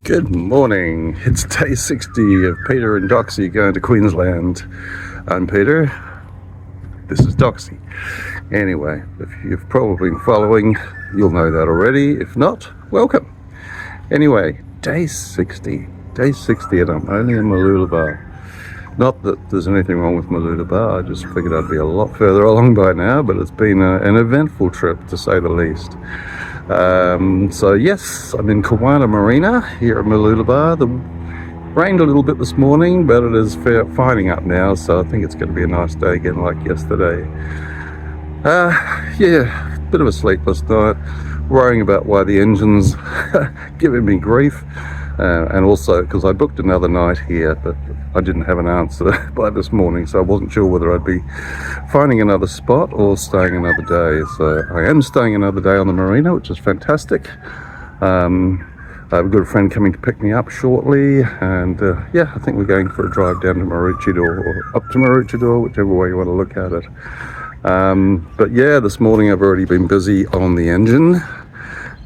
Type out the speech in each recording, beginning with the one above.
Good morning. It's day 60 of Peter and Doxie going to Queensland. I'm Peter. This is Doxie. Anyway, if you've probably been following, you'll know that already. If not, welcome. Anyway, day 60. Day 60 and I'm only in Mooloolaba. Not that there's anything wrong with Mooloolaba. I just figured I'd be a lot further along by now, but it's been an eventful trip to say the least. So yes, I'm in Kawana Marina here at Mooloolaba. The rained a little bit this morning, but it is fining up now, so I think it's going to be a nice day again like yesterday. Yeah, bit of a sleepless night, worrying about why the engine's giving me grief, and also because I booked another night here, but I didn't have an answer by this morning, so I wasn't sure whether I'd be finding another spot or staying another day. So I am staying another day on the marina, which is fantastic. I have a good friend coming to pick me up shortly, and yeah, I think we're going for a drive down to Maroochy River or up to Maroochy River, whichever way you want to look at it. But yeah, this morning I've already been busy on the engine,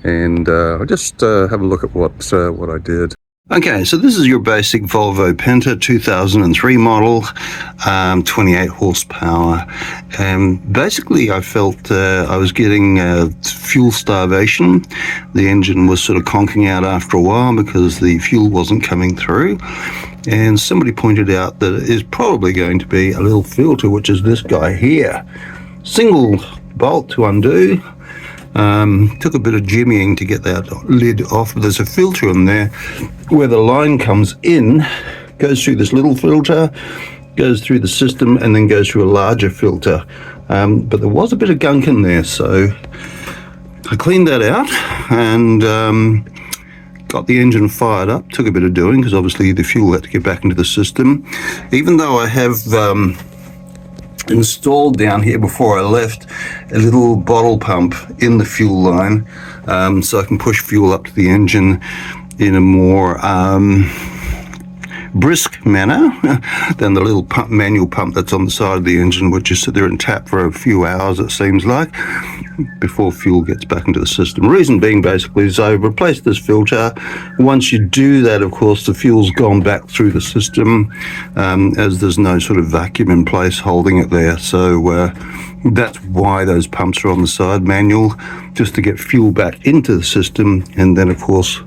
and I'll just have a look at what I did. Okay, so this is your basic Volvo Penta 2003 model, 28 horsepower. Basically, I felt I was getting fuel starvation. The engine was sort of conking out after a while because the fuel wasn't coming through. And somebody pointed out that it is probably going to be a little filter, which is this guy here. Single bolt to undo. Took a bit of jimmying to get that lid off. There's a filter in there where the line comes in, goes through this little filter, goes through the system, and then goes through a larger filter. But there was a bit of gunk in there, so I cleaned that out and got the engine fired up. Took a bit of doing because obviously the fuel had to get back into the system. Even though I have installed down here before I left a little bottle pump in the fuel line, so I can push fuel up to the engine in a more brisk manner than the little manual pump that's on the side of the engine, which is sit there and tap for a few hours, it seems like, before fuel gets back into the system. Reason being basically is I replaced this filter. Once you do that, of course, the fuel's gone back through the system, as there's no sort of vacuum in place holding it there. So that's why those pumps are on the side, manual, just to get fuel back into the system, and then of course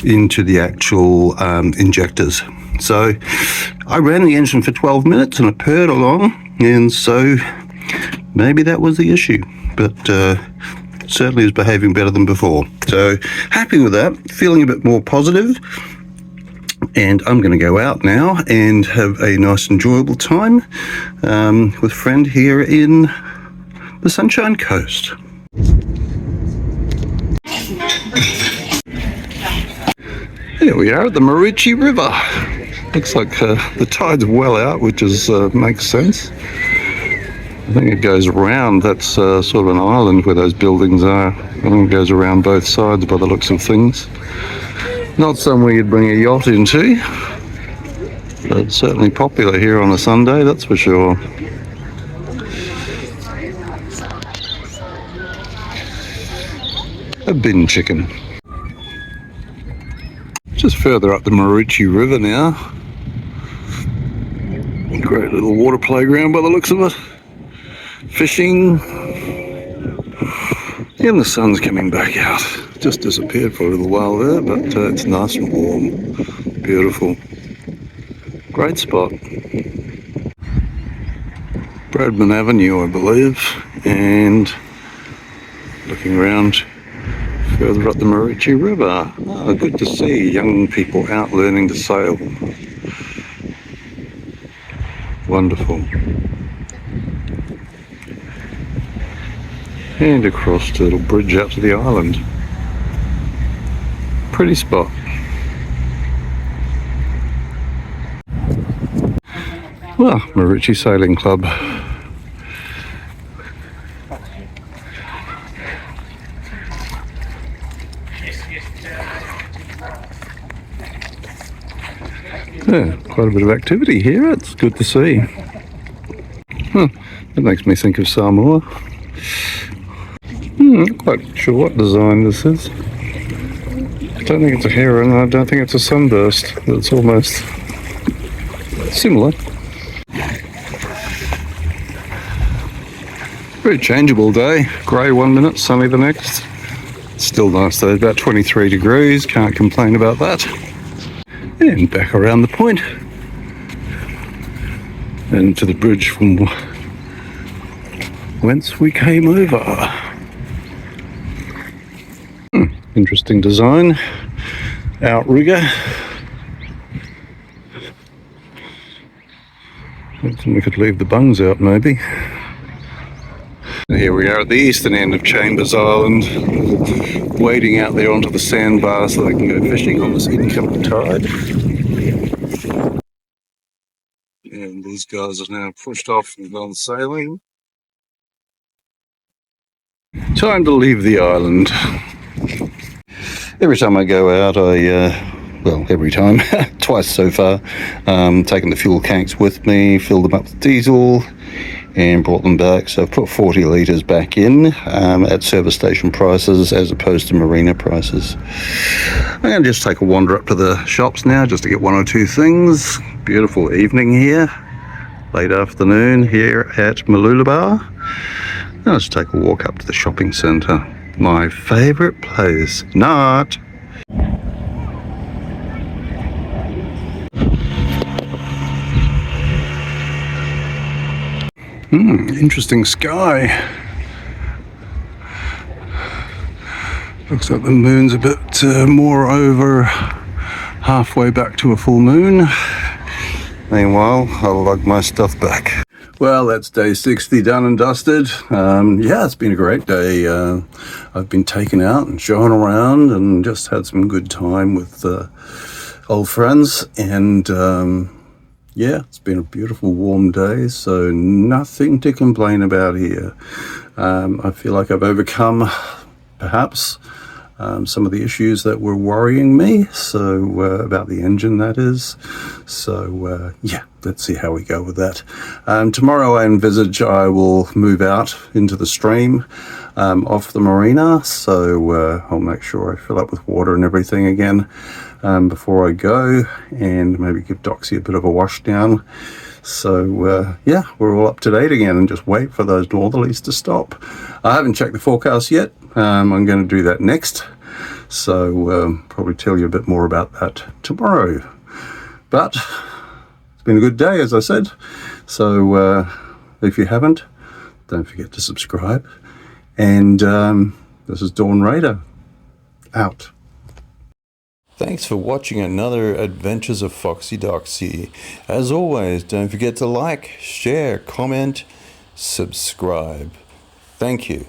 into the actual injectors. So I ran the engine for 12 minutes and it purred along, and so maybe that was the issue, but certainly is behaving better than before. So happy with that, feeling a bit more positive, and I'm going to go out now and have a nice enjoyable time with a friend here in the Sunshine Coast. Here we are at the Maroochy River. Looks like the tide's well out, which is makes sense. I think it goes around. That's sort of an island where those buildings are. I think it goes around both sides by the looks of things. Not somewhere you'd bring a yacht into, but it's certainly popular here on a Sunday, that's for sure. A bin chicken. Just further up the Maroochy River now. Great little water playground by the looks of it. Fishing. And the sun's coming back out. Just disappeared for a little while there, but it's nice and warm. Beautiful. Great spot. Bradman Avenue, I believe. And looking around further up the Maroochy River. Oh, good to see young people out learning to sail. Wonderful. And across the little bridge out to the island. Pretty spot. Well, Maroochy Sailing Club. Yeah, quite a bit of activity here. It's good to see. That makes me think of Samoa. Not quite sure what design this is. don't think it's a heron, and I don't think it's a sunburst. It's almost similar. Very changeable day. Grey 1 minute, sunny the next. Still nice though, about 23 degrees, can't complain about that. And back around the point and to the bridge from whence we came over. Interesting design. Outrigger. We could leave the bungs out maybe. Here we are at the eastern end of Chambers Island, wading out there onto the sandbar so they can go fishing on this incoming tide. And these guys are now pushed off and gone sailing. Time to leave the island. Every time I go out, well, every time, twice so far, taken the fuel tanks with me, filled them up with diesel, and brought them back. So I've put 40 litres back in at service station prices as opposed to marina prices. I'm going to just take a wander up to the shops now just to get one or two things. Beautiful evening here, late afternoon here at Mooloolaba. I'll just take a walk up to the shopping centre. My favourite place, not. Interesting sky. Looks like the moon's a bit more over halfway back to a full moon. Meanwhile, I'll lug my stuff back. Well, that's day 60 done and dusted. Yeah, it's been a great day. I've been taken out and shown around and just had some good time with old friends. And yeah, it's been a beautiful warm day, so nothing to complain about here. I feel like I've overcome, perhaps, some of the issues that were worrying me, so about the engine, that is. So yeah, let's see how we go with that. Tomorrow I envisage I will move out into the stream off the marina, so I'll make sure I fill up with water and everything again before I go, and maybe give Doxie a bit of a wash down. So yeah, we're all up to date again and just wait for those northerlies to stop. I haven't checked the forecast yet. I'm going to do that next, so probably tell you a bit more about that tomorrow. But it's been a good day, as I said, so if you haven't, don't forget to subscribe. And this is Dawn Raider, out. Thanks for watching another Adventures of Foxy Doxie. As always, don't forget to like, share, comment, subscribe. Thank you.